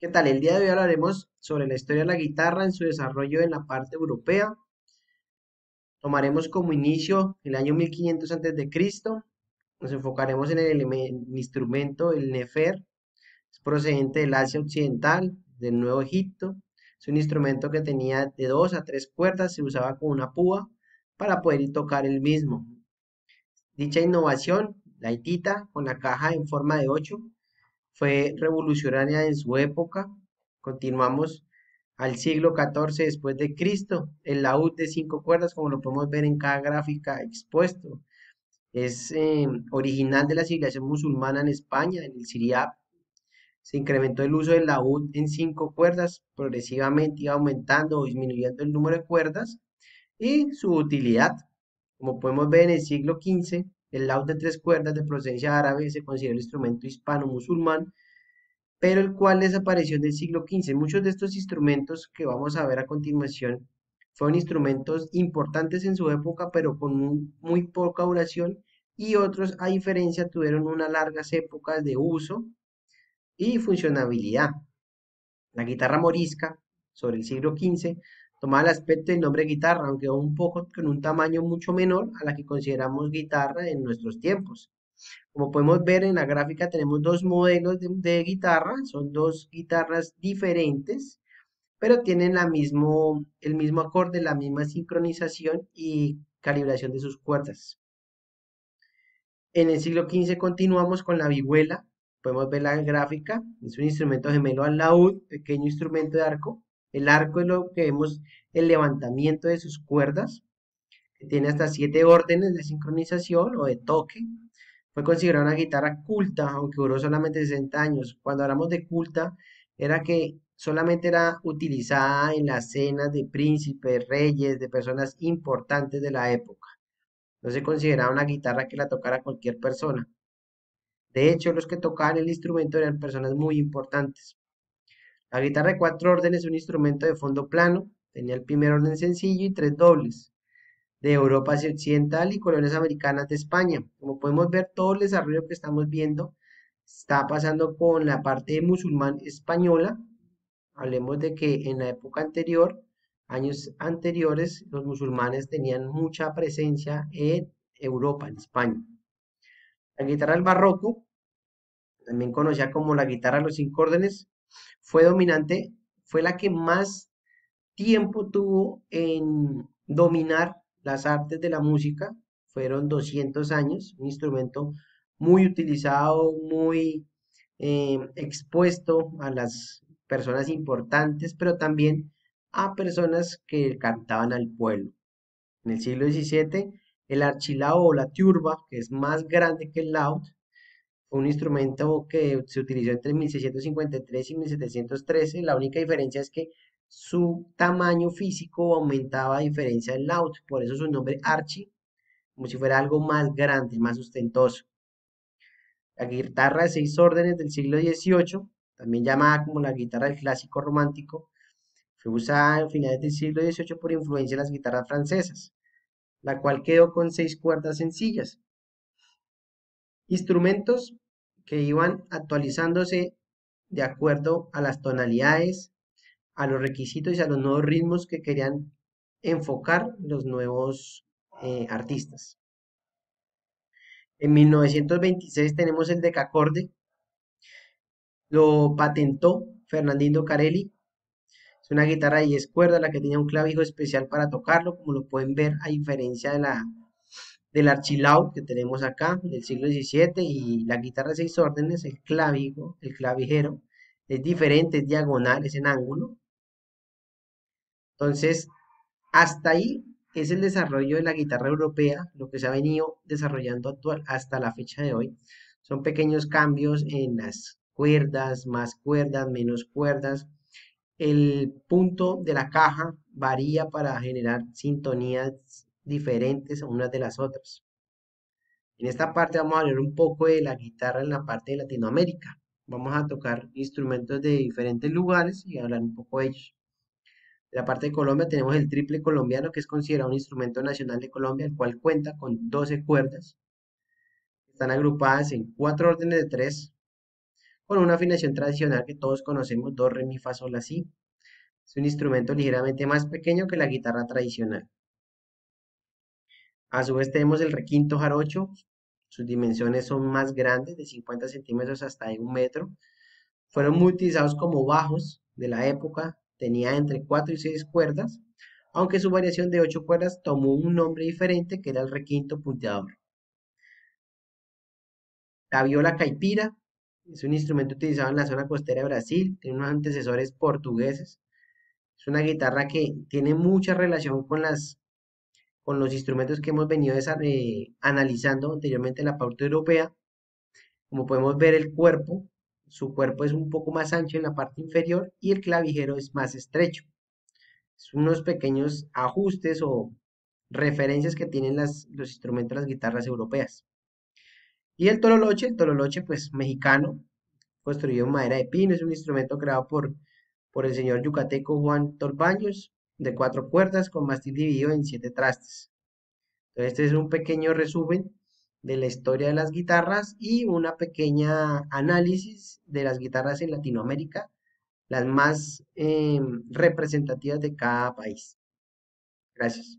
¿Qué tal? El día de hoy hablaremos sobre la historia de la guitarra en su desarrollo en la parte europea. Tomaremos como inicio el año 1500 antes de Cristo. Nos enfocaremos en el instrumento, el nefer, es procedente del Asia Occidental, del Nuevo Egipto. Es un instrumento que tenía de 2 a 3 cuerdas, se usaba con una púa para poder tocar el mismo. Dicha innovación, la hitita, con la caja en forma de 8, fue revolucionaria en su época. Continuamos al siglo XIV después de Cristo. El laúd de 5 cuerdas, como lo podemos ver en cada gráfica expuesto, es original de la civilización musulmana en España, en el Siriap. Se incrementó el uso del laúd en 5 cuerdas, progresivamente iba aumentando o disminuyendo el número de cuerdas y su utilidad. Como podemos ver en el siglo XV, el laúd de 3 cuerdas de procedencia árabe se considera el instrumento hispano-musulmán, pero el cual desapareció en el siglo XV. Muchos de estos instrumentos que vamos a ver a continuación fueron instrumentos importantes en su época, pero con muy poca duración, y otros, a diferencia, tuvieron unas largas épocas de uso y funcionabilidad. La guitarra morisca, sobre el siglo XV, tomaba el aspecto del nombre guitarra, aunque un poco con un tamaño mucho menor a la que consideramos guitarra en nuestros tiempos. Como podemos ver en la gráfica, tenemos dos modelos de guitarra, son dos guitarras diferentes, pero tienen el mismo acorde, la misma sincronización y calibración de sus cuerdas. En el siglo XV continuamos con la vihuela, podemos ver la gráfica, es un instrumento gemelo al laúd, pequeño instrumento de arco. El arco es lo que vemos, el levantamiento de sus cuerdas, que tiene hasta 7 órdenes de sincronización o de toque. Fue considerada una guitarra culta, aunque duró solamente 60 años. Cuando hablamos de culta, era que solamente era utilizada en las cenas de príncipes, reyes, de personas importantes de la época. No se consideraba una guitarra que la tocara cualquier persona. De hecho, los que tocaban el instrumento eran personas muy importantes. La guitarra de 4 órdenes es un instrumento de fondo plano. Tenía el primer orden sencillo y 3 dobles de Europa hacia Occidental y colonias americanas de España. Como podemos ver, todo el desarrollo que estamos viendo está pasando con la parte musulmán española. Hablemos de que en la época anterior, años anteriores, los musulmanes tenían mucha presencia en Europa, en España. La guitarra del barroco, también conocida como la guitarra de los 5 órdenes, fue dominante, fue la que más tiempo tuvo en dominar las artes de la música. Fueron 200 años, un instrumento muy utilizado, muy expuesto a las personas importantes, pero también a personas que cantaban al pueblo. En el siglo XVII, el archilao o la tiurba, que es más grande que el laúd, fue un instrumento que se utilizó entre 1653 y 1713. La única diferencia es que su tamaño físico aumentaba a diferencia del laúd, por eso su nombre archi, como si fuera algo más grande, más ostentoso. La guitarra de 6 órdenes del siglo XVIII, también llamada como la guitarra del clásico romántico, fue usada a finales del siglo XVIII por influencia de las guitarras francesas, la cual quedó con 6 cuerdas sencillas. Instrumentos que iban actualizándose de acuerdo a las tonalidades, a los requisitos y a los nuevos ritmos que querían enfocar los nuevos artistas. En 1926 tenemos el decacorde, lo patentó Fernandino Carelli. Es una guitarra de 10 cuerdas, la que tenía un clavijo especial para tocarlo, como lo pueden ver, a diferencia del archilao que tenemos acá, del siglo XVII, y la guitarra de 6 órdenes, el clavijo, el clavijero, es diferente, es diagonal, es en ángulo. Entonces, hasta ahí es el desarrollo de la guitarra europea, lo que se ha venido desarrollando actual hasta la fecha de hoy. Son pequeños cambios en las cuerdas, más cuerdas, menos cuerdas. El punto de la caja varía para generar sintonías diferentes unas de las otras. En esta parte vamos a hablar un poco de la guitarra en la parte de Latinoamérica. Vamos a tocar instrumentos de diferentes lugares y hablar un poco de ellos. En la parte de Colombia tenemos el triple colombiano, que es considerado un instrumento nacional de Colombia, el cual cuenta con 12 cuerdas. Están agrupadas en 4 órdenes de 3, con una afinación tradicional que todos conocemos, do, re, mi, fa, sol, la, si. Es un instrumento ligeramente más pequeño que la guitarra tradicional. A su vez tenemos el requinto jarocho. Sus dimensiones son más grandes, de 50 centímetros hasta de 1 metro. Fueron muy utilizados como bajos de la época. Tenía entre 4 y 6 cuerdas, aunque su variación de 8 cuerdas tomó un nombre diferente que era el requinto punteador. La viola caipira es un instrumento utilizado en la zona costera de Brasil, tiene unos antecesores portugueses. Es una guitarra que tiene mucha relación con los instrumentos que hemos venido analizando anteriormente en la pauta europea. Como podemos ver, su cuerpo es un poco más ancho en la parte inferior y el clavijero es más estrecho. Son unos pequeños ajustes o referencias que tienen los instrumentos de las guitarras europeas. Y el tololoche pues mexicano, construido en madera de pino, es un instrumento creado por el señor yucateco Juan Tolbaños, de 4 cuerdas, con mástil dividido en 7 trastes. Entonces, este es un pequeño resumen de la historia de las guitarras y una pequeña análisis de las guitarras en Latinoamérica, las más representativas de cada país. Gracias.